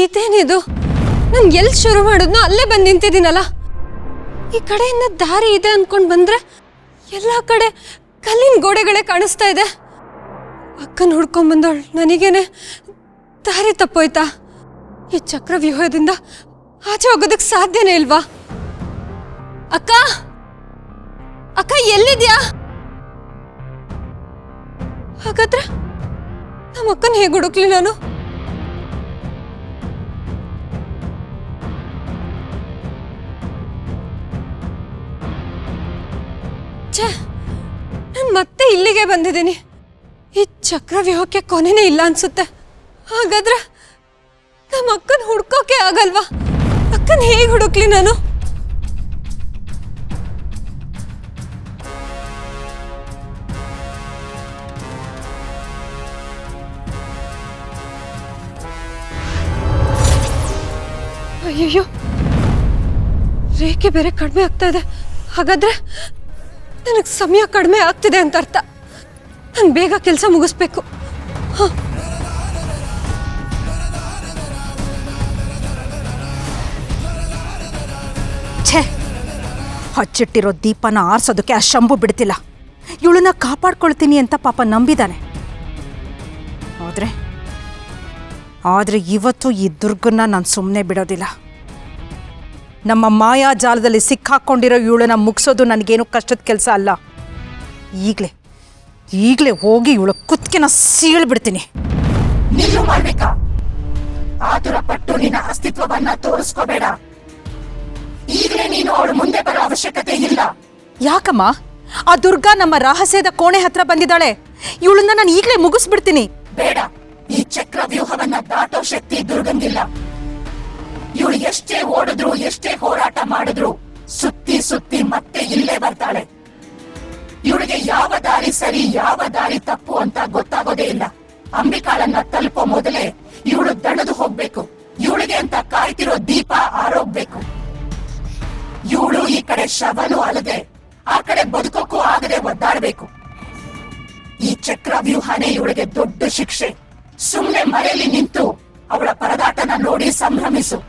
ಇದೇನಿದು? ನಾನು ಎಲ್ಲಿ ಶುರು ಮಾಡಿದ್ನೋ ಅಲ್ಲೇ ಬಂದು ನಿಂತಿದ್ದೀನಲ್ಲ. ಈ ಕಡೆಯಿಂದ ದಾರಿ ಇದೆ ಅನ್ಕೊಂಡು ಬಂದ್ರೆ ಎಲ್ಲ ಕಡೆ ಕಲ್ಲಿನ ಗೋಡೆಗಳೇ ಕಾಣಿಸ್ತಾ ಇದೆ. ಅಕ್ಕನ ಹುಡ್ಕೊಂಡ್ ಬಂದವಳು ನನಗೇನೆ ದಾರಿ ತಪ್ಪೋಯ್ತಾ? ಈ ಚಕ್ರವ್ಯೂಹದಿಂದ ಆಚೆ ಹೋಗೋದಕ್ಕೆ ಸಾಧ್ಯನೇ ಇಲ್ವಾ? ಅಕ್ಕ ಅಕ್ಕ ಎಲ್ಲಿದ್ಯಾ? ಹಾಗಾದ್ರೆ ನಮ್ಮ ಅಕ್ಕನ ಹೇಗೆ ಹುಡುಕ್ಲಿ ನಾನು? ನಾನು ಮತ್ತೆ ಇಲ್ಲಿಗೆ ಬಂದಿದ್ದೀನಿ. ಈ ಚಕ್ರವ್ಯೂಹಕ್ಕೆ ಕೊನೆನೇ ಇಲ್ಲ ಅನ್ಸುತ್ತೆ. ಹಾಗಾದ್ರೆ ನಮ್ಮ ಅಕ್ಕನ ಹುಡ್ಕೋಕೆ ಆಗಲ್ವಾ? ಅಕ್ಕನ ಹೇಗೆ ಹುಡುಕ್ಲಿ ನಾನು? ಅಯ್ಯಯ್ಯೋ, ರೇಖೆ ಬೇರೆ ಕಡಿಮೆ ಆಗ್ತಾ ಇದೆ. ಹಾಗಾದ್ರೆ ನನಗೆ ಸಮಯ ಕಡಿಮೆ ಆಗ್ತಿದೆ ಅಂತ ಅರ್ಥ. ನಾನು ಬೇಗ ಕೆಲಸ ಮುಗಿಸ್ಬೇಕು. ಛೇ, ಹಚ್ಚಿಟ್ಟಿರೋ ದೀಪನ ಆರಿಸೋದಕ್ಕೆ ಆ ಶಂಭು ಬಿಡ್ತಿಲ್ಲ. ಇವಳನ್ನ ಕಾಪಾಡ್ಕೊಳ್ತೀನಿ ಅಂತ ಪಾಪ ನಂಬಿದಾನೆ. ಆದರೆ ಇವತ್ತು ಈ ದುರ್ಗನ್ನ ನಾನು ಸುಮ್ಮನೆ ಬಿಡೋದಿಲ್ಲ. ನಮ್ಮ ಮಾಯಾಜಾಲದಲ್ಲಿ ಸಿಕ್ಕಾಕೊಂಡಿರೋ ಇವಳನ್ನ ಮುಗಿಸೋದು ನನಗೇನು ಕಷ್ಟದ ಕೆಲಸ ಅಲ್ಲ. ಈಗಲೇ ಹೋಗಿ ಇವಳ ಕುತ್ತಿಗೆನ ಸೀಳ್ಬಿಡ್ತೀನಿ. ನೀನು ಮಾಡ್ಬೇಕಾ? ಆತುರ ಪಟ್ಟು ನಿನ್ನ ಅಸ್ತಿತ್ವವನ್ನ ತೋರಿಸ್ಕೋಬೇಡ. ಈಗಲೇ ನೀನು ಅವಳ ಮುಂದೆ ಬರೋ ಅವಶ್ಯಕತೆ ಇಲ್ಲ. ಯಾಕಮ್ಮ? ಆ ದುರ್ಗಾ ನಮ್ಮ ರಹಸ್ಯದ ಕೋಣೆ ಹತ್ರ ಬಂದಿದ್ದಾಳೆ. ಇವಳನ್ನ ನಾನು ಈಗಲೇ ಮುಗಿಸ್ಬಿಡ್ತೀನಿ. ಬೇಡ, ಈ ಚಕ್ರವ್ಯೂಹವನ್ನ ದಾಟೋ ಶಕ್ತಿ ದುರ್ಗಂಗಿಲ್ಲ. ಇವಳು ಎಷ್ಟೇ ಓಡಿದ್ರು, ಎಷ್ಟೇ ಹೋರಾಟ ಮಾಡಿದ್ರು ಸುತ್ತಿ ಸುತ್ತಿ ಮತ್ತೆ ಇಲ್ಲೇ ಬರ್ತಾಳೆ. ಇವಳಿಗೆ ಯಾವ ದಾರಿ ಸರಿ, ಯಾವ ದಾರಿ ತಪ್ಪು ಅಂತ ಗೊತ್ತಾಗೋದೇ ಇಲ್ಲ. ಅಂಬಿಕಾಳನ್ನ ತಲುಪೋ ಮೊದಲೇ ಇವಳು ದಣದು ಹೋಗ್ಬೇಕು. ಇವಳಿಗೆ ಅಂತ ಕಾಯ್ತಿರೋ ದೀಪ ಆರೋಗ್ಬೇಕು. ಇವಳು ಈ ಕಡೆ ಶವನು ಅಲ್ಲದೆ ಆ ಕಡೆ ಬದುಕೋಕ್ಕೂ ಆಗದೆ ಒದ್ದಾಡ್ಬೇಕು. ಈ ಚಕ್ರವ್ಯೂಹನೇ ಇವಳಿಗೆ ದೊಡ್ಡ ಶಿಕ್ಷೆ. ಸುಮ್ನೆ ಮರೆಯಲ್ಲಿ ನಿಂತು ಅವಳ ಪರದಾಟನ ನೋಡಿ ಸಂಭ್ರಮಿಸು.